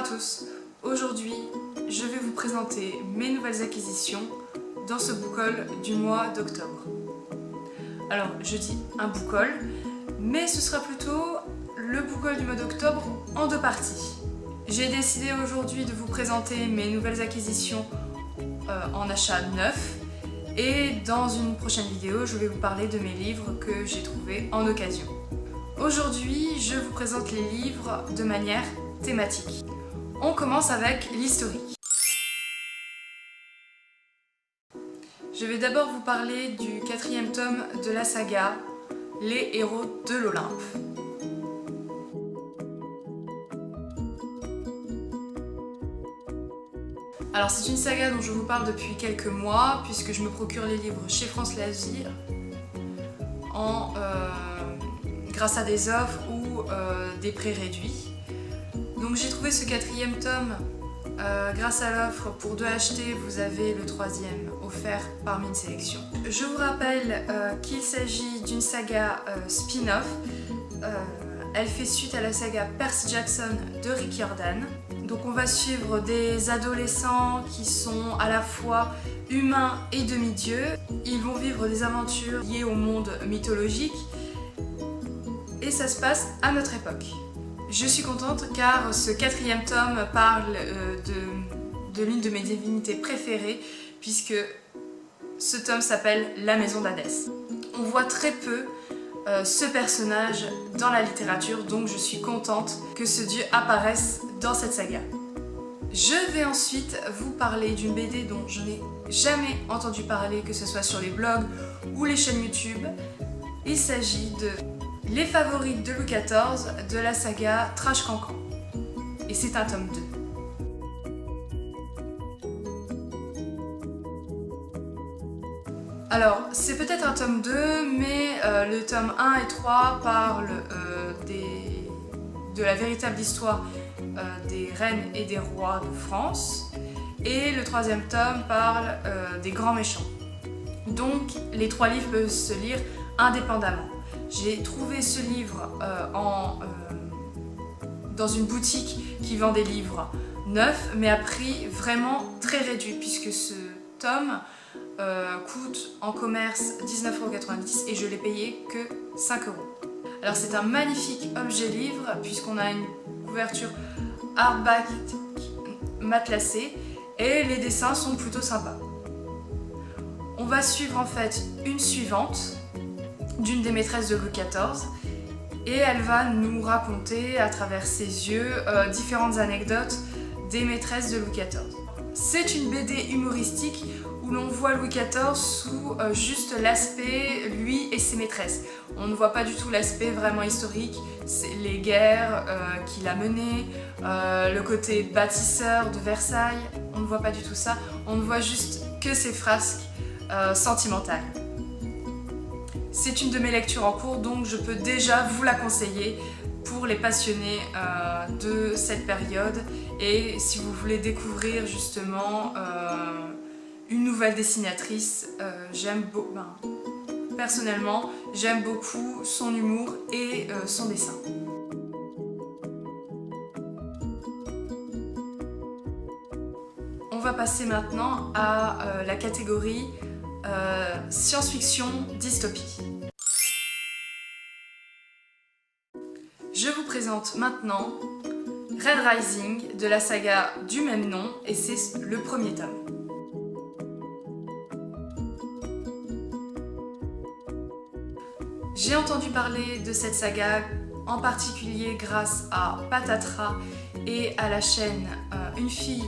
tous, aujourd'hui je vais vous présenter mes nouvelles acquisitions dans ce book haul du mois d'octobre. Alors je dis un book haul, mais ce sera plutôt le book haul du mois d'octobre en deux parties. J'ai décidé aujourd'hui de vous présenter mes nouvelles acquisitions en achat neuf et dans une prochaine vidéo je vais vous parler de mes livres que j'ai trouvés en occasion. Aujourd'hui je vous présente les livres de manière thématique. On commence avec l'historique. Je vais d'abord vous parler du 4e tome de la saga Les héros de l'Olympe. Alors c'est une saga dont je vous parle depuis quelques mois puisque je me procure les livres chez France Loisirs grâce à des offres ou des prix réduits. Donc j'ai trouvé ce 4e tome grâce à l'offre pour 2 achetés, vous avez le 3e offert parmi une sélection. Je vous rappelle qu'il s'agit d'une saga spin-off. Elle fait suite à la saga Percy Jackson de Rick Riordan. Donc on va suivre des adolescents qui sont à la fois humains et demi-dieux. Ils vont vivre des aventures liées au monde mythologique et ça se passe à notre époque. Je suis contente car ce 4e tome parle de l'une de mes divinités préférées puisque ce tome s'appelle La Maison d'Hadès. On voit très peu ce personnage dans la littérature, donc je suis contente que ce dieu apparaisse dans cette saga. Je vais ensuite vous parler d'une BD dont je n'ai jamais entendu parler, que ce soit sur les blogs ou les chaînes YouTube. Il s'agit de Les Favorites de Louis XIV de la saga Trash Cancan. Et c'est un tome 2. Alors, c'est peut-être un tome 2, mais le tome 1 et 3 parlent de la véritable histoire des reines et des rois de France. Et le 3e tome parle des grands méchants. Donc, les 3 livres peuvent se lire indépendamment. J'ai trouvé ce livre dans une boutique qui vend des livres neufs, mais à prix vraiment très réduit, puisque ce tome coûte en commerce 19,90 € et je l'ai payé que 5 €. Alors c'est un magnifique objet livre, puisqu'on a une couverture hardback matelassée et les dessins sont plutôt sympas. On va suivre en fait une suivante d'une des maîtresses de Louis XIV et elle va nous raconter à travers ses yeux différentes anecdotes des maîtresses de Louis XIV. C'est une BD humoristique où l'on voit Louis XIV sous juste l'aspect lui et ses maîtresses. On ne voit pas du tout l'aspect vraiment historique, c'est les guerres qu'il a menées, le côté bâtisseur de Versailles, on ne voit pas du tout ça, on ne voit juste que ses frasques sentimentales. C'est une de mes lectures en cours, donc je peux déjà vous la conseiller pour les passionnés de cette période et si vous voulez découvrir justement une nouvelle dessinatrice. Personnellement, j'aime beaucoup son humour et son dessin. On va passer maintenant à la catégorie science-fiction dystopie. Je vous présente maintenant Red Rising de la saga du même nom et c'est le 1er tome. J'ai entendu parler de cette saga en particulier grâce à Patatras et à la chaîne Une fille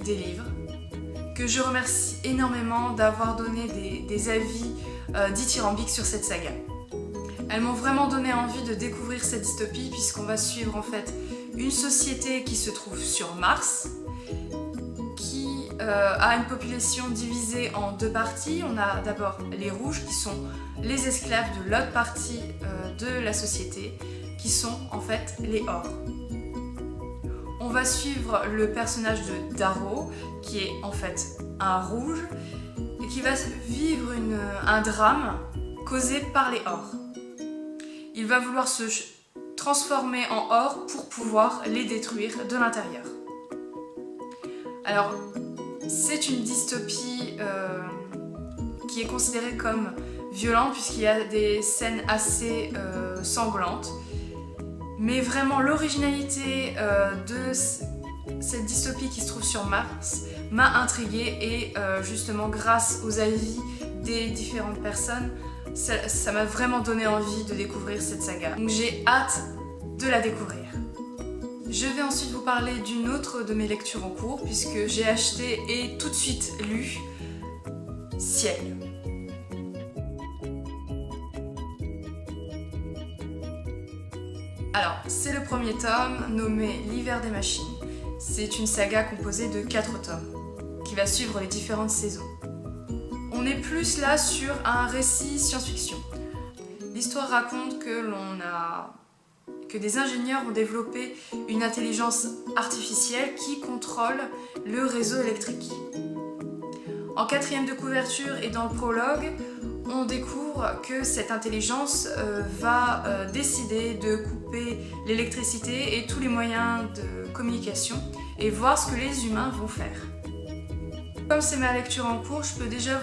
des livres, que je remercie énormément d'avoir donné des avis dithyrambiques sur cette saga. Elles m'ont vraiment donné envie de découvrir cette dystopie puisqu'on va suivre en fait une société qui se trouve sur Mars, qui a une population divisée en 2 parties. On a d'abord les rouges qui sont les esclaves de l'autre partie de la société, qui sont en fait les ors. On va suivre le personnage de Darrow, qui est en fait un rouge, et qui va vivre un drame causé par les ors. Il va vouloir se transformer en or pour pouvoir les détruire de l'intérieur. Alors, c'est une dystopie qui est considérée comme violente puisqu'il y a des scènes assez sanglantes. Mais vraiment, l'originalité de cette dystopie qui se trouve sur Mars m'a intriguée et justement grâce aux avis des différentes personnes, ça m'a vraiment donné envie de découvrir cette saga. Donc j'ai hâte de la découvrir. Je vais ensuite vous parler d'une autre de mes lectures en cours puisque j'ai acheté et tout de suite lu Ciel. Alors, c'est le premier tome nommé L'hiver des machines. C'est une saga composée de 4 tomes qui va suivre les différentes saisons. On est plus là sur un récit science-fiction. L'histoire raconte que des ingénieurs ont développé une intelligence artificielle qui contrôle le réseau électrique. En 4e de couverture et dans le prologue, on découvre que cette intelligence va décider de couper l'électricité et tous les moyens de communication et voir ce que les humains vont faire. Comme c'est ma lecture en cours, je peux déjà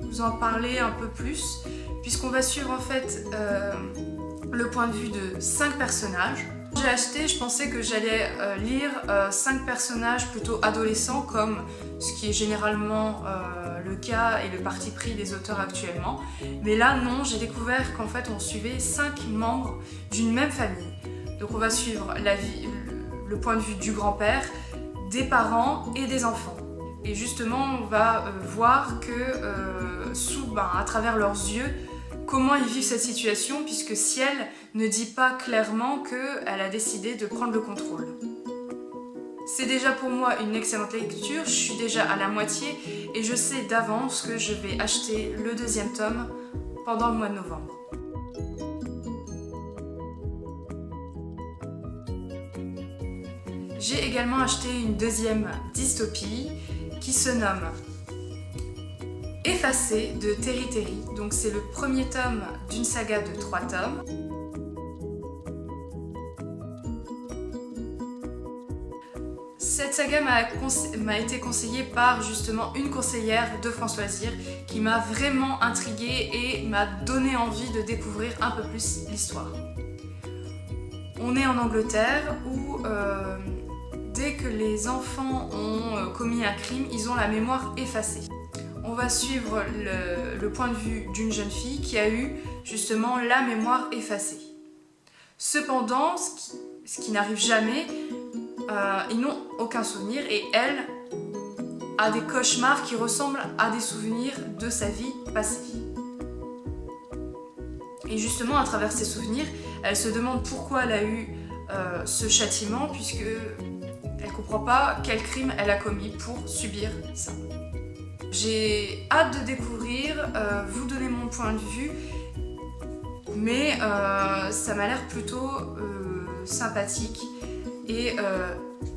vous en parler un peu plus puisqu'on va suivre en fait le point de vue de 5 personnages. Quand j'ai acheté, je pensais que j'allais lire 5 personnages plutôt adolescents comme ce qui est généralement le cas et le parti pris des auteurs actuellement. Mais là non, j'ai découvert qu'en fait on suivait 5 membres d'une même famille. Donc on va suivre le point de vue du grand-père, des parents et des enfants. Et justement on va voir que à travers leurs yeux, comment ils vivent cette situation puisque Ciel ne dit pas clairement qu'elle a décidé de prendre le contrôle. C'est déjà pour moi une excellente lecture, je suis déjà à la moitié et je sais d'avance que je vais acheter le 2e tome pendant le mois de novembre. J'ai également acheté une 2e dystopie qui se nomme Effacé de Terry Terry. Donc c'est le premier tome d'une saga de 3 tomes. Cette saga m'a été conseillée par justement une conseillère de France Loisirs qui m'a vraiment intriguée et m'a donné envie de découvrir un peu plus l'histoire. On est en Angleterre où dès que les enfants ont commis un crime, ils ont la mémoire effacée. On va suivre le point de vue d'une jeune fille qui a eu justement la mémoire effacée. Cependant, ce qui n'arrive jamais, ils n'ont aucun souvenir et elle a des cauchemars qui ressemblent à des souvenirs de sa vie passée. Et justement, à travers ces souvenirs, elle se demande pourquoi elle a eu ce châtiment puisque elle ne comprend pas quel crime elle a commis pour subir ça. J'ai hâte de découvrir, vous donner mon point de vue, mais ça m'a l'air plutôt sympathique et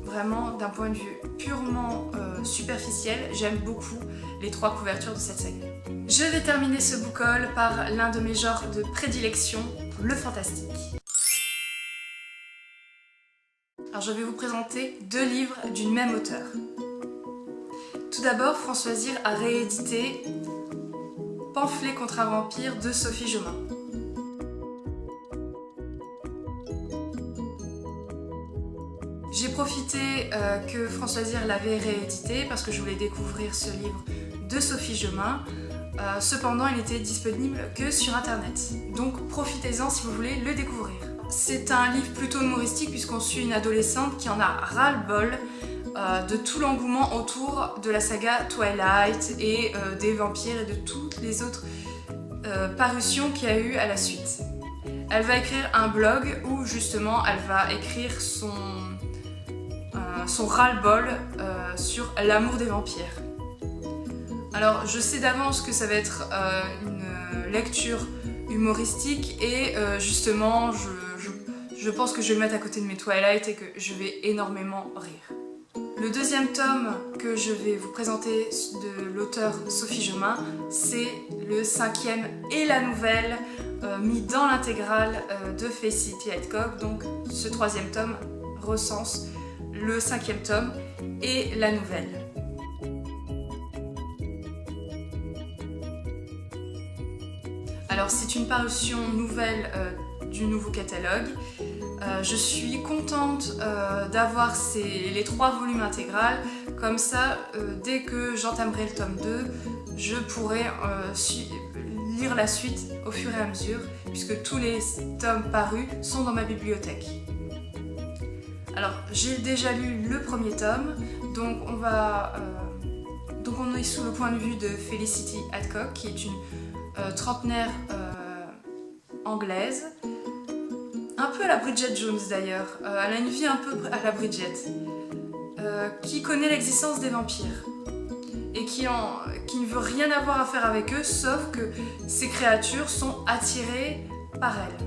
vraiment d'un point de vue purement superficiel, j'aime beaucoup les 3 couvertures de cette saga. Je vais terminer ce book haul par l'un de mes genres de prédilection, le fantastique. Alors je vais vous présenter 2 livres d'une même auteure. Tout d'abord, France Loisirs a réédité Pamphlet contre un vampire de Sophie Jomain. J'ai profité que France Loisirs l'avait réédité parce que je voulais découvrir ce livre de Sophie Jomain. Cependant, il n'était disponible que sur internet. Donc profitez-en si vous voulez le découvrir. C'est un livre plutôt humoristique puisqu'on suit une adolescente qui en a ras-le-bol de tout l'engouement autour de la saga Twilight et des vampires et de toutes les autres parutions qu'il y a eu à la suite. Elle va écrire un blog où justement elle va écrire son ras-le-bol sur l'amour des vampires. Alors je sais d'avance que ça va être une lecture humoristique et justement je pense que je vais le mettre à côté de mes Twilight et que je vais énormément rire. Le 2e tome que je vais vous présenter de l'auteure Sophie Jomain, c'est le 5e et la nouvelle mis dans l'intégrale de Felicity Hedgehog. Donc ce 3e tome recense le 5e tome et la nouvelle. Alors c'est une parution nouvelle du nouveau catalogue. Je suis contente d'avoir les 3 volumes intégrales, comme ça dès que j'entamerai le tome 2, je pourrai lire la suite au fur et à mesure, puisque tous les tomes parus sont dans ma bibliothèque. Alors j'ai déjà lu le 1er tome, donc on est sous le point de vue de Felicity Hadcock, qui est une trentenaire anglaise, un peu à la Bridget Jones d'ailleurs. Elle a une vie un peu à la Bridget, qui connaît l'existence des vampires et qui ne veut rien avoir à faire avec eux, sauf que ces créatures sont attirées par elle.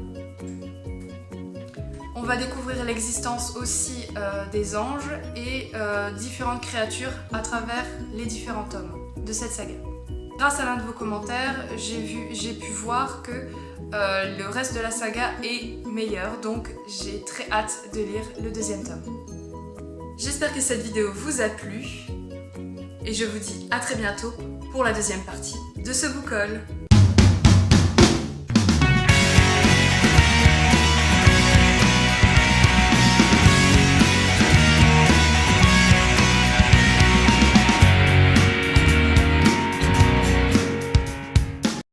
On va découvrir l'existence aussi des anges et différentes créatures à travers les différents tomes de cette saga. Grâce à l'un de vos commentaires, j'ai pu voir que le reste de la saga est meilleur, donc j'ai très hâte de lire le 2e tome. J'espère que cette vidéo vous a plu et je vous dis à très bientôt pour la 2e partie de ce book haul.